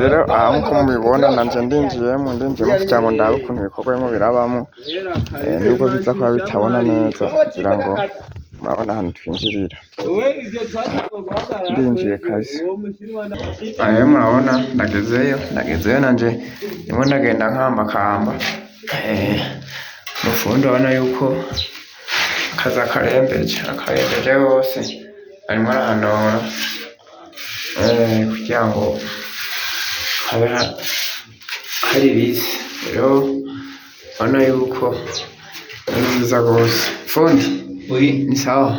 rero aha nk'uko mubibona nanje ndinjiyemo kugira ngo ndabe ukuntu ibikorwamo birabamo nubwo biza kuba bitabona neza kugira ngo murabona ahantu twinjirira ndinjiye kazi murabona ndagezeyo nanje ndimo ndagenda nkambakamba umufundi urabona yuko akazi akarembeje hose arimo arahanora kugira ngo habe hari bisi rero urabona yuko ari byiza rwose fundi ni sawa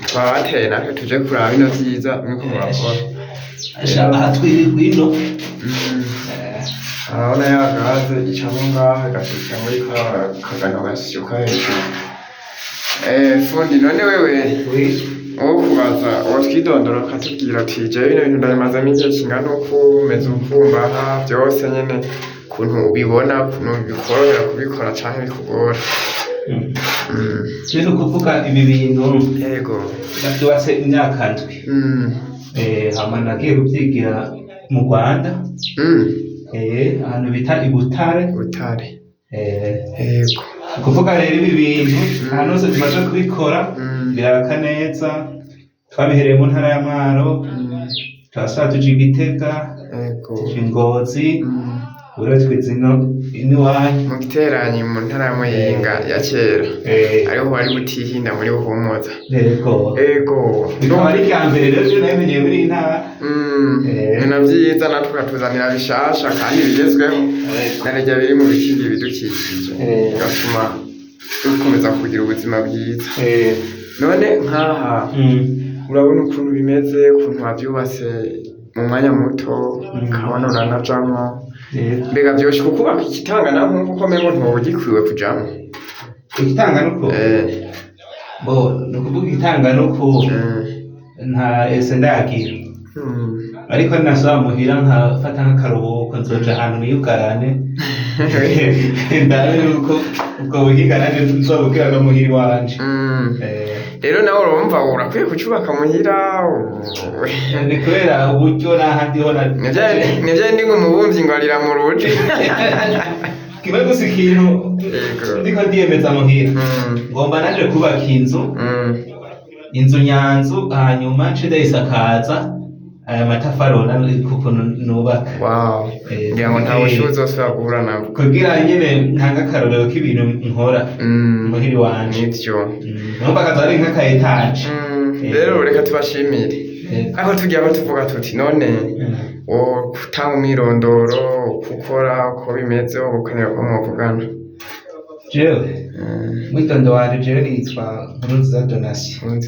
twabateye natwe tuje kuraba bino vyiza muriko murakora aha twiri kwino urabona ya gaze icamo ngaho igashika muri kagano gashyuka hejuru fundi none wewe uwo kubaza uwo twidondora akatubwira ati jewe bino bintu ndabimazamo igihe kingana uku umeze ukumbaha byose nyene ukuntu ubibona ukuntu bikorohera kubikora canke bikugora rero kuvuga ibi bintu yego byubatse imyaka ndwi hama nagiye kubyigira mu Rwanda ahantu bita i Butare yego kuvuga rero ibi bintu ahantu hose tumaze kubikora biraka neza twabihereye mu ntara ya Mwaro turasaba tuja i Gitega tuja i Ngozi uratwiza iwanyu mu giteranyi mu ntara ya Muyinga ya kera ariho wari Butihinda muri Buhumuza yego bikaba ari irya mbere rero byo namenyeye muri iyi ntara ibintu byiza natwe ukatuzanira bishasha kandi bigezweho naryo biri mu bikindi bidukikije bigatuma dukomeza kugira ubuzima bwiza none nk'aha urabona ukuntu bimeze ukuntu wabyubatse mu mwanya muto ukabona uranajamwo mbega byoshe kubaka ikitangana nk'uko ukomeye ntugikwiwe kujamo igitanganuko ni ukuvuga igitanganuko nta ese ndagira ariko nasaba muhira nkafata nk'akaruhuko nzoja ahantu niyugarane ndabe yuko ubwo buhiga nanje nzobukira no muhira iwanje rero nawe urumva urakwiye kucubaka muhira ni kubera uburyo n'ahandi ho nivyo ndi nk'umubumvyi ngo arira mu ruji kimwe gusa ikintu ndiko ndiyemeza muhira ngomba naje kubaka inzu nyanzu hanyuma nce ndayisakaza aya matafari kuko nubaka ngira ngo nta bushuzi uzosubira guhura nabwo kugira nyene ntanga akarorero k'ibintu nkora muhira iwanje nivyo numva akazi ari nk'aka etaje rero reka tubashimire aho tugiye aho tuvuga tuti none utanga umwirondoro ukora uko bimeze ukeneye ko muvugana jewe mwitondo wanje jewe nitwa Nkurunziza Donatien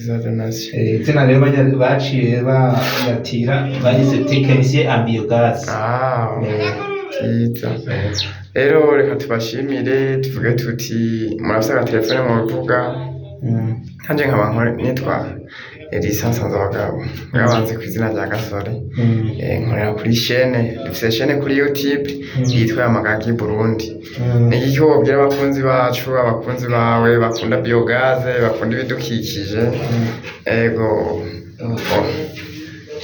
izina rero baciye bagatira bagize technicien en biogaz byiza rero reka tubashimire tuvuge tuti murafise agatelefone mubivuga kanje nkaba nitwa Elisa Nsanzabagabo mwabanze ku izina rya Gasore nkorera kuri dufise chaîne kuri YouTube yitwa Amagagi Burundi niki wobwira abakunzi bacu abakunzi bawe bakunda biogaze bakunda ibidukikije ego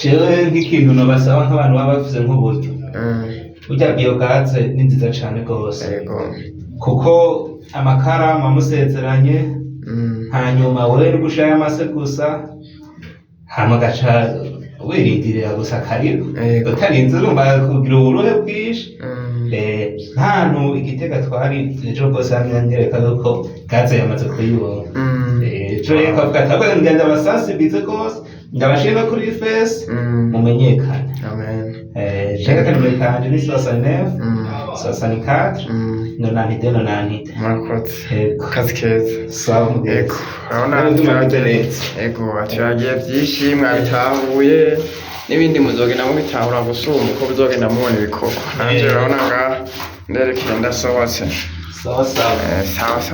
jewe nk'ikintu nobasaba nk'abantu baba bavuze nk'uburyo burya biogaze ni nziza cane rwose kuko amakara mwamusezeranye hanyuma wewe uri gushaya amase gusa hama gaca wirindirira gusa karibu utarinze urumva kugira uburuhe bwinshi ntantu Igitega twari ejo rwose hamyanyereka yuko gaze yamaze kuyibona ejo rero kavuga ati ahubwo ngenda abasansibize rwose ndabashime kuri face mumenyekane shaka kanimero kanje ni 69 64 nonanite murakoze kazi keza sawa yego turagiye byinshi mwabitahuye n'ibindi muzogenda mubitahura gusumba uko muzogenda mubona ibikorwa nanje urabona ngaha nderekeye ndasohotse sawa